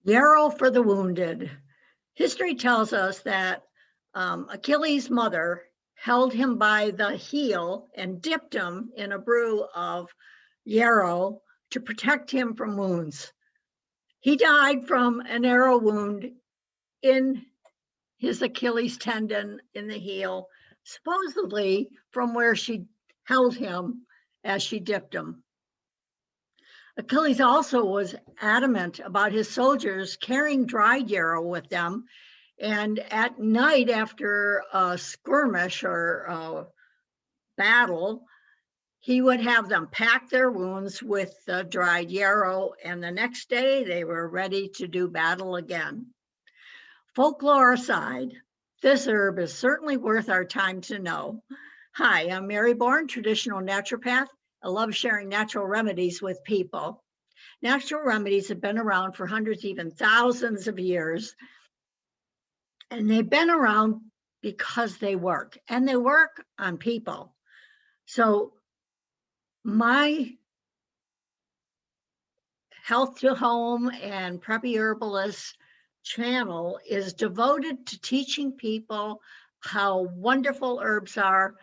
Yarrow for the wounded. History tells us that Achilles' mother held him by the heel and dipped him in a brew of yarrow to protect him from wounds. He died from an arrow wound in his Achilles tendon in the heel, supposedly from where she held him as she dipped him. Achilles also was adamant about his soldiers carrying dried yarrow with them. And at night, after a skirmish or a battle, he would have them pack their wounds with the dried yarrow, and the next day they were ready to do battle again. Folklore aside, this herb is certainly worth our time to know. Hi, I'm Mary Bourne, traditional naturopath. I love sharing natural remedies with people. Natural remedies have been around for hundreds, even thousands of years. And they've been around because they work, and they work on people. So my Health to Home and Preppy Herbalist channel is devoted to teaching people how wonderful herbs are,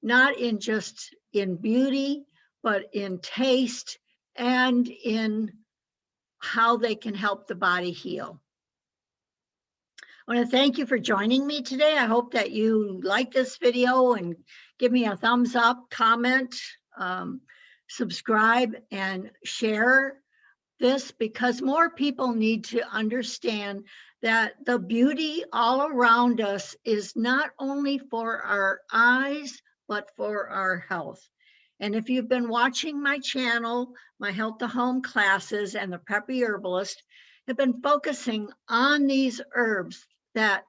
not in just in beauty, but in taste and in how they can help the body heal. I want to thank you for joining me today. I hope that you like this video and give me a thumbs up, comment, subscribe, and share this, because more people need to understand that the beauty all around us is not only for our eyes, but for our health. And if you've been watching my channel, my Health to Home classes and the Preppy Herbalist have been focusing on these herbs that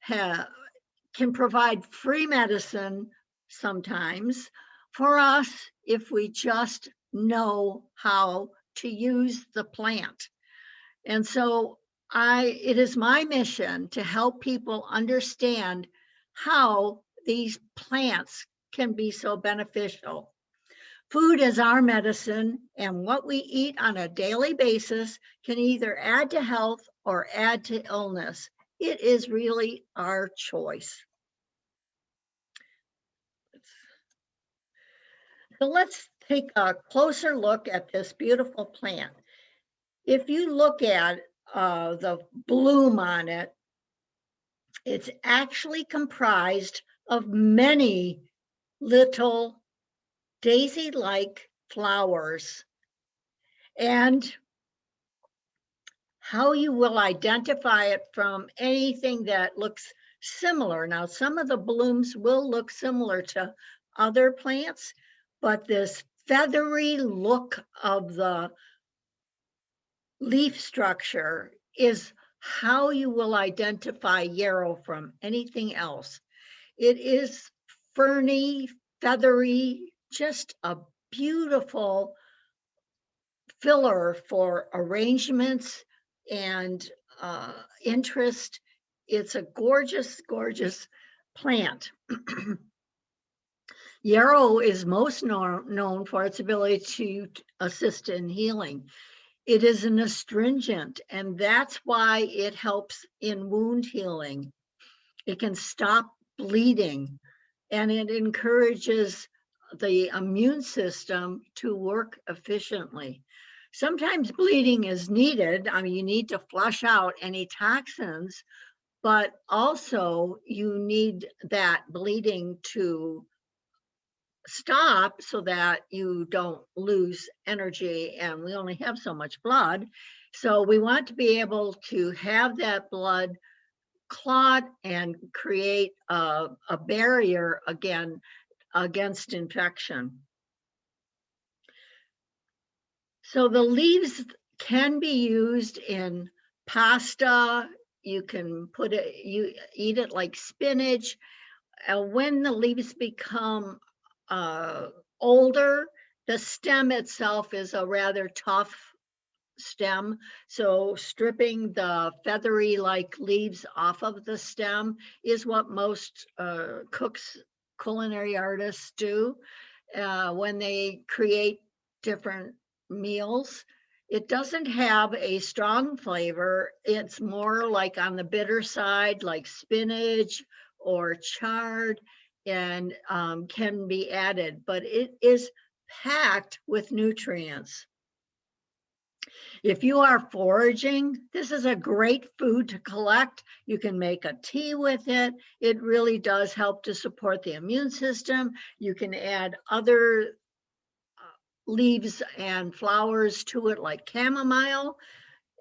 can provide free medicine sometimes for us if we just know how to use the plant. And so it is my mission to help people understand how these plants can be so beneficial. Food is our medicine, and what we eat on a daily basis can either add to health or add to illness. It is really our choice. So let's take a closer look at this beautiful plant. If you look at the bloom on it, it's actually comprised of many little daisy-like flowers. And how you will identify it from anything that looks similar. Now, some of the blooms will look similar to other plants, but this feathery look of the leaf structure is how you will identify yarrow from anything else. It is ferny, feathery, just a beautiful filler for arrangements and interest. It's a gorgeous, gorgeous plant. Yarrow is most known for its ability to assist in healing. It is an astringent, and that's why it helps in wound healing. It can stop bleeding, and it encourages the immune system to work efficiently. Sometimes bleeding is needed. I mean, you need to flush out any toxins, but also you need that bleeding to stop so that you don't lose energy, and we only have so much blood. So we want to be able to have that blood clot and create a barrier against infection. So the leaves can be used in pasta. You can you eat it like spinach. When the leaves become older, the stem itself is a rather tough stem. So stripping the feathery like leaves off of the stem is what most cooks, culinary artists do when they create different meals. It doesn't have a strong flavor. It's more like on the bitter side, like spinach or chard, and can be added, but it is packed with nutrients. If you are foraging, this is a great food to collect. You can make a tea with it. It really does help to support the immune system. You can add other leaves and flowers to it, like chamomile,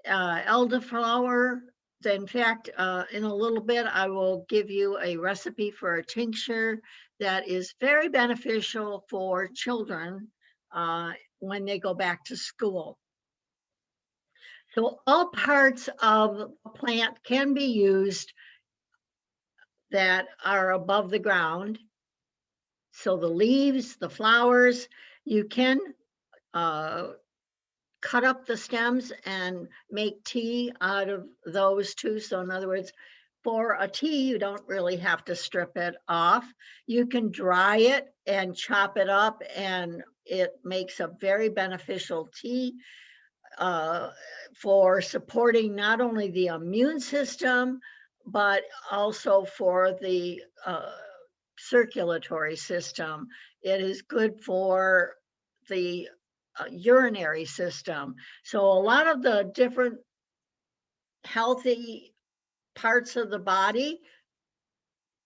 elderflower. In fact, in a little bit, I will give you a recipe for a tincture that is very beneficial for children when they go back to school. So all parts of a plant can be used that are above the ground. So the leaves, the flowers, you can cut up the stems and make tea out of those too. So in other words, for a tea, you don't really have to strip it off. You can dry it and chop it up, and it makes a very beneficial tea for supporting not only the immune system, but also for the circulatory system. It is good for the urinary system. So a lot of the different healthy parts of the body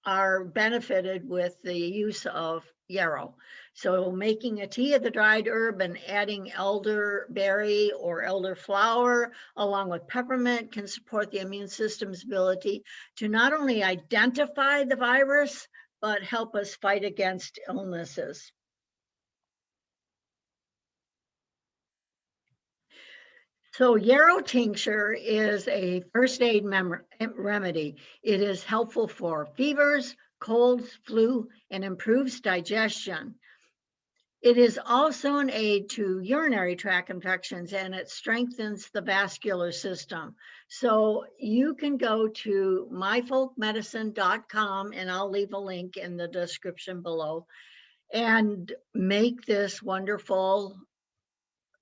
are benefited with the use of yarrow. So making a tea of the dried herb and adding elderberry or elderflower along with peppermint can support the immune system's ability to not only identify the virus, but help us fight against illnesses. So yarrow tincture is a first aid remedy. It is helpful for fevers, colds, flu, and improves digestion. It is also an aid to urinary tract infections, and it strengthens the vascular system. So you can go to myfolkmedicine.com, and I'll leave a link in the description below, and make this wonderful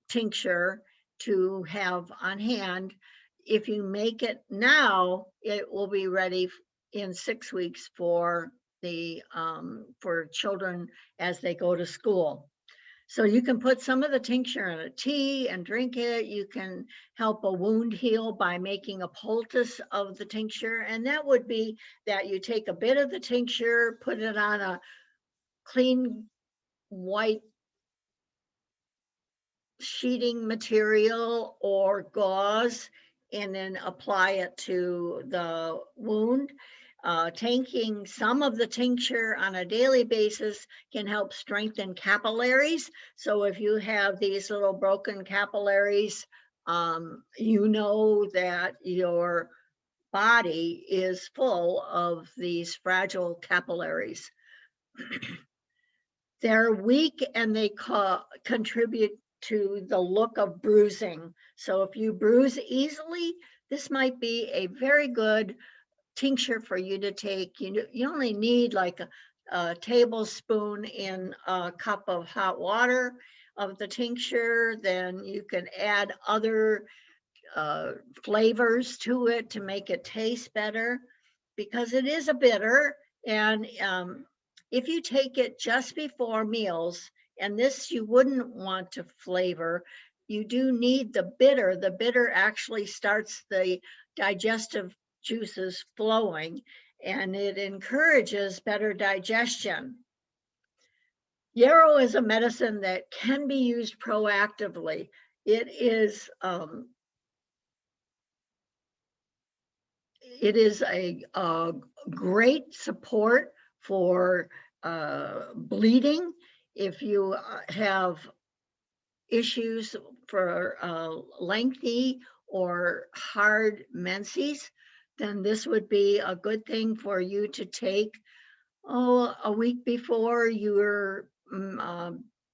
tincture to have on hand. If you make it now, it will be ready in 6 weeks for the for children as they go to school. So you can put some of the tincture in a tea and drink it. You can help a wound heal by making a poultice of the tincture, and that would be that you take a bit of the tincture, put it on a clean white sheeting material or gauze, and then apply it to the wound. Taking some of the tincture on a daily basis can help strengthen capillaries. So if you have these little broken capillaries, you know that your body is full of these fragile capillaries. They're weak and they contribute to the look of bruising. So if you bruise easily, this might be a very good tincture for you to take. You only need like a tablespoon in a cup of hot water of the tincture. Then you can add other flavors to it to make it taste better, because it is a bitter. And if you take it just before meals, and this you wouldn't want to flavor, you do need the bitter. The bitter actually starts the digestive juices flowing, and it encourages better digestion. Yarrow is a medicine that can be used proactively. It is a great support for bleeding. If you have issues for lengthy or hard menses, then this would be a good thing for you to take a week before your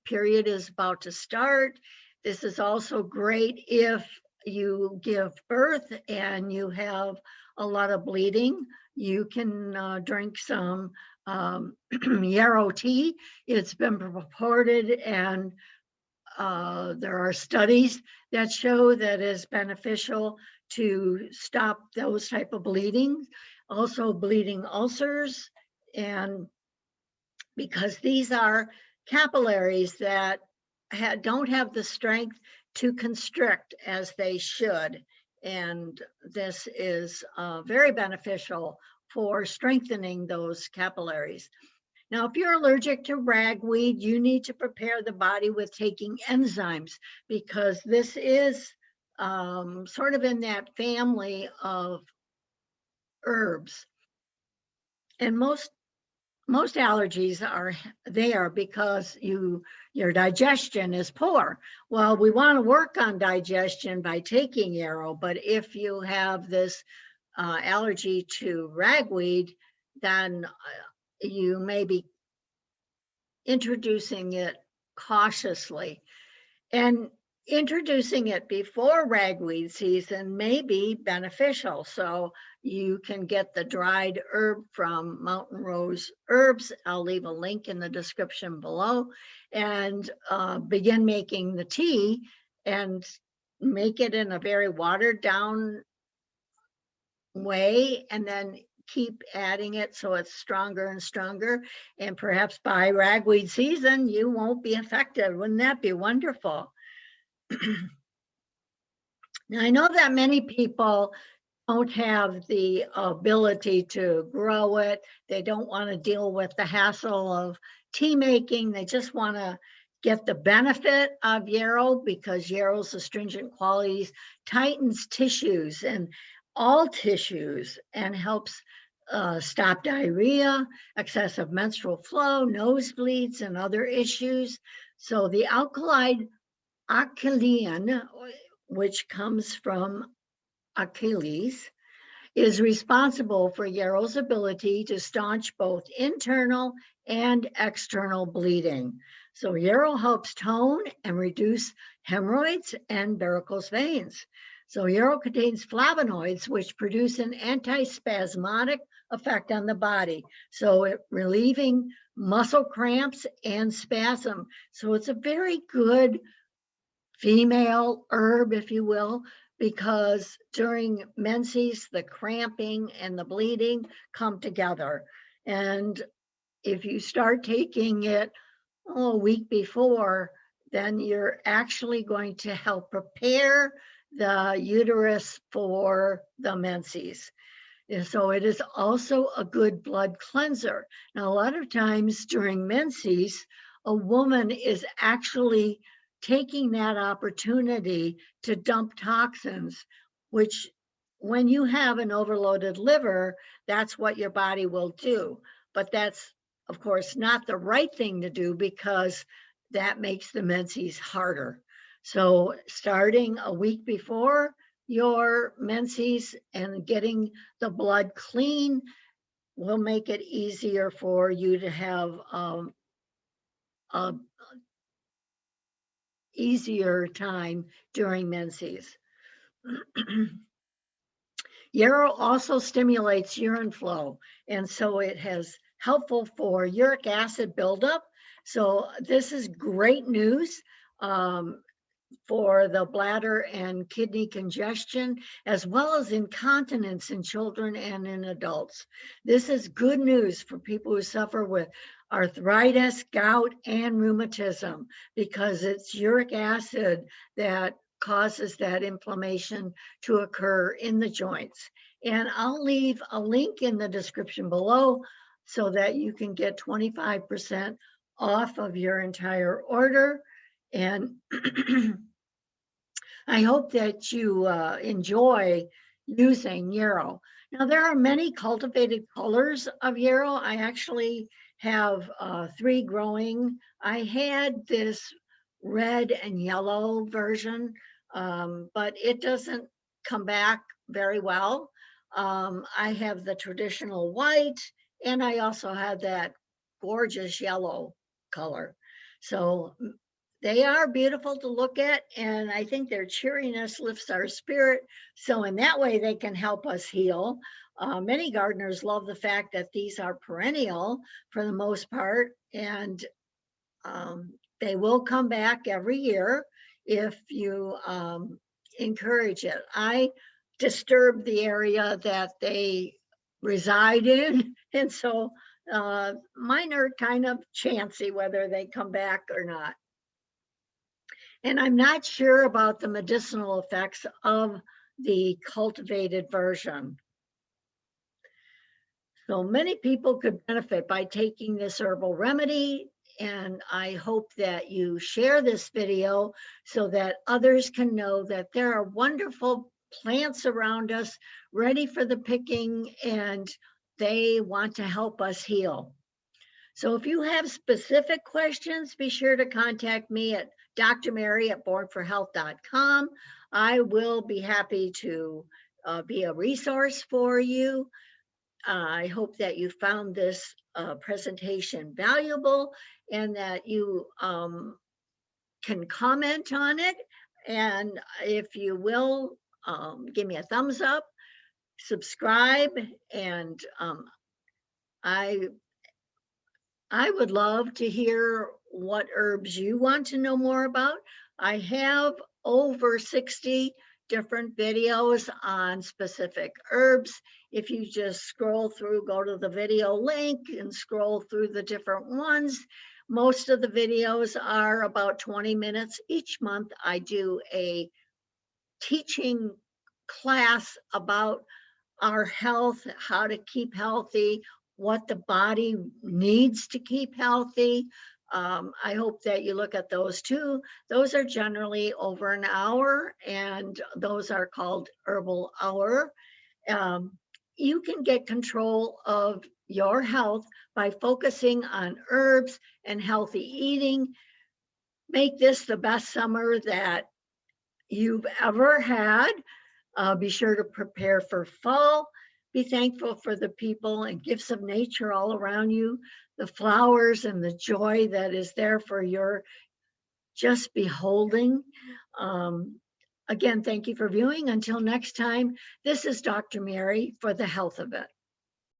period is about to start. This is also great if you give birth and you have a lot of bleeding. You can drink some yarrow tea. It's been purported and There are studies that show that it's beneficial to stop those type of bleeding, also bleeding ulcers, and because these are capillaries that don't have the strength to constrict as they should. And this is very beneficial for strengthening those capillaries. Now, if you're allergic to ragweed, you need to prepare the body with taking enzymes, because this is sort of in that family of herbs. And most allergies are there because your digestion is poor. Well, we want to work on digestion by taking Yarrow, but if you have this allergy to ragweed, then you may be introducing it cautiously. And introducing it before ragweed season may be beneficial. So you can get the dried herb from Mountain Rose Herbs. I'll leave a link in the description below, and begin making the tea and make it in a very watered down way, and then keep adding it so it's stronger and stronger. And perhaps by ragweed season, you won't be affected. Wouldn't that be wonderful? Now, I know that many people don't have the ability to grow it. They don't want to deal with the hassle of tea making. They just want to get the benefit of Yarrow, because Yarrow's astringent qualities tightens tissues and all tissues, and helps stop diarrhea, excessive menstrual flow, nosebleeds, and other issues. So the alkaline, which comes from Achilles, is responsible for Yarrow's ability to staunch both internal and external bleeding. So Yarrow helps tone and reduce hemorrhoids and varicose veins. So Yarrow contains flavonoids, which produce an antispasmodic effect on the body. So it relieving muscle cramps and spasm. So it's a very good female herb, if you will, because during menses, the cramping and the bleeding come together. And if you start taking it a week before, then you're actually going to help prepare the uterus for the menses. And so it is also a good blood cleanser. Now, a lot of times during menses, a woman is actually taking that opportunity to dump toxins, which when you have an overloaded liver, that's what your body will do. But that's, of course, not the right thing to do, because that makes the menses harder. So starting a week before your menses and getting the blood clean will make it easier for you to have a easier time during menses. Yarrow also stimulates urine flow, and so it has helpful for uric acid buildup. So this is great news for the bladder and kidney congestion, as well as incontinence in children and in adults. This is good news for people who suffer with arthritis, gout, and rheumatism, because it's uric acid that causes that inflammation to occur in the joints. And I'll leave a link in the description below so that you can get 25% off of your entire order. And I hope that you enjoy using Yarrow. Now, there are many cultivated colors of Yarrow. I actually have 3 growing. I had this red and yellow version, but it doesn't come back very well. I have the traditional white, and I also have that gorgeous yellow color. So they are beautiful to look at, and I think their cheeriness lifts our spirit. So in that way, they can help us heal. Many gardeners love the fact that these are perennial for the most part, and They will come back every year if you encourage it. I disturb the area that they reside in, and so mine are kind of chancy whether they come back or not. And I'm not sure about the medicinal effects of the cultivated version. So many people could benefit by taking this herbal remedy, and I hope that you share this video so that others can know that there are wonderful plants around us ready for the picking, and they want to help us heal. So if you have specific questions, be sure to contact me at drmary@bornforhealth.com. I will be happy to be a resource for you. I hope that you found this presentation valuable and that you can comment on it. And if you will, give me a thumbs up, subscribe, and I would love to hear what herbs you want to know more about. I have over 60 different videos on specific herbs. If you just scroll through, go to the video link and scroll through the different ones. Most of the videos are about 20 minutes. Each month I do a teaching class about our health, how to keep healthy, what the body needs to keep healthy. I hope that you look at those too. Those are generally over an hour, and those are called Herbal Hour. You can get control of your health by focusing on herbs and healthy eating. Make this the best summer that you've ever had. Be sure to prepare for fall. Be thankful for the people and gifts of nature all around you, the flowers and the joy that is there for your just beholding. Again, thank you for viewing. Until next time, this is Dr. Mary for the Health of It.